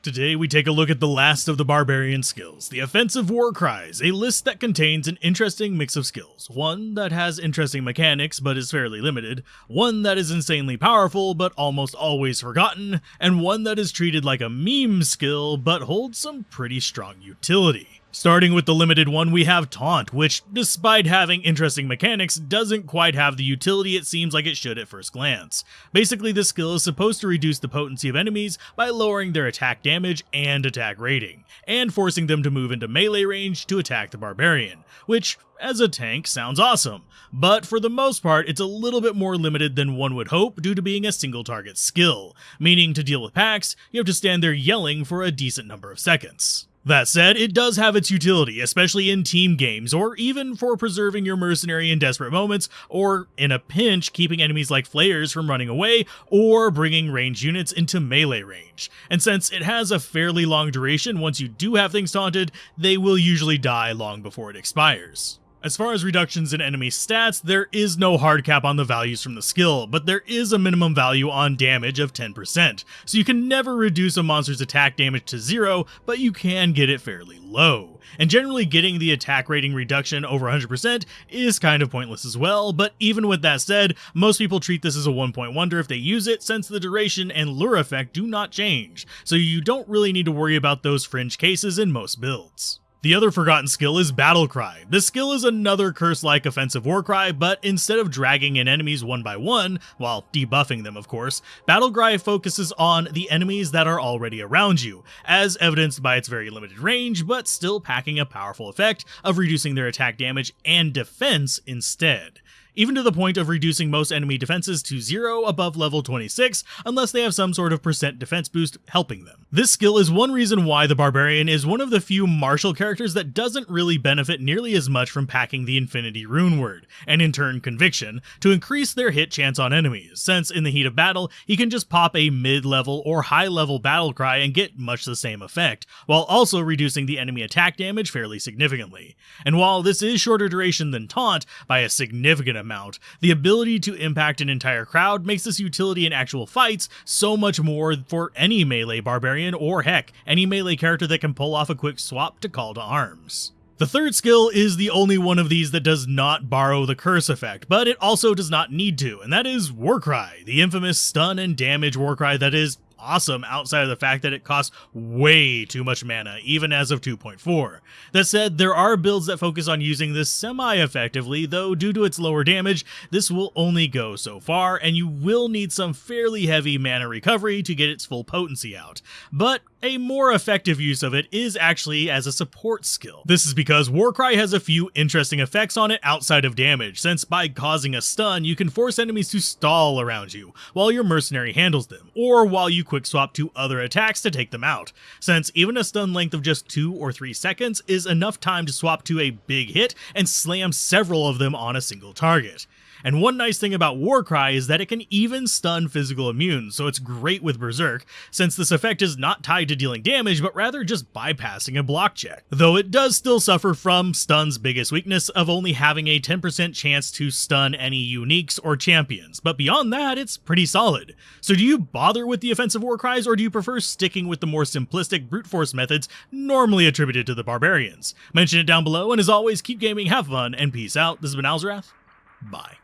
Today we take a look at the last of the Barbarian skills, the offensive warcries, a list that contains an interesting mix of skills, one that has interesting mechanics but is fairly limited, one that is insanely powerful but almost always forgotten, and one that is treated like a meme skill but holds some pretty strong utility. Starting with the limited one, we have Taunt, which, despite having interesting mechanics, doesn't quite have the utility it seems like it should at first glance. Basically, this skill is supposed to reduce the potency of enemies by lowering their attack damage and attack rating, and forcing them to move into melee range to attack the Barbarian, which, as a tank, sounds awesome, but for the most part, it's a little bit more limited than one would hope due to being a single target skill, meaning to deal with packs, you have to stand there yelling for a decent number of seconds. That said, it does have its utility, especially in team games, or even for preserving your mercenary in desperate moments, or in a pinch, keeping enemies like flayers from running away, or bringing ranged units into melee range. And since it has a fairly long duration, once you do have things taunted, they will usually die long before it expires. As far as reductions in enemy stats, there is no hard cap on the values from the skill, but there is a minimum value on damage of 10%, so you can never reduce a monster's attack damage to 0, but you can get it fairly low. And generally getting the attack rating reduction over 100% is kind of pointless as well, but even with that said, most people treat this as a one-point wonder if they use it, since the duration and lure effect do not change, so you don't really need to worry about those fringe cases in most builds. The other forgotten skill is Battlecry. This skill is another curse-like offensive warcry, but instead of dragging in enemies one by one, while debuffing them of course, Battlecry focuses on the enemies that are already around you, as evidenced by its very limited range, but still packing a powerful effect of reducing their attack damage and defense instead. Even to the point of reducing most enemy defenses to 0 above level 26, unless they have some sort of % defense boost helping them. This skill is one reason why the Barbarian is one of the few martial characters that doesn't really benefit nearly as much from packing the Infinity Rune Word, and in turn Conviction, to increase their hit chance on enemies, since in the heat of battle, he can just pop a mid-level or high-level Battlecry and get much the same effect, while also reducing the enemy attack damage fairly significantly. And while this is shorter duration than Taunt by a significant amount, the ability to impact an entire crowd makes this utility in actual fights so much more for any melee barbarian, or heck, any melee character that can pull off a quick swap to call to arms. The third skill is the only one of these that does not borrow the curse effect, but it also does not need to, and that is Warcry, the infamous stun and damage Warcry that is awesome outside of the fact that it costs way too much mana, even as of 2.4. That said, there are builds that focus on using this semi-effectively, though due to its lower damage, this will only go so far, and you will need some fairly heavy mana recovery to get its full potency out. But a more effective use of it is actually as a support skill. This is because Warcry has a few interesting effects on it outside of damage, since by causing a stun, you can force enemies to stall around you while your mercenary handles them, or while you quick swap to other attacks to take them out, since even a stun length of just 2 or 3 seconds is enough time to swap to a big hit and slam several of them on a single target. And one nice thing about Warcry is that it can even stun physical immunes, so it's great with Berserk, since this effect is not tied to dealing damage, but rather just bypassing a block check. Though it does still suffer from Stun's biggest weakness of only having a 10% chance to stun any uniques or champions, but beyond that, it's pretty solid. So do you bother with the offensive Warcries, or do you prefer sticking with the more simplistic brute force methods normally attributed to the Barbarians? Mention it down below, and as always, keep gaming, have fun, and peace out. This has been Alzorath. Bye.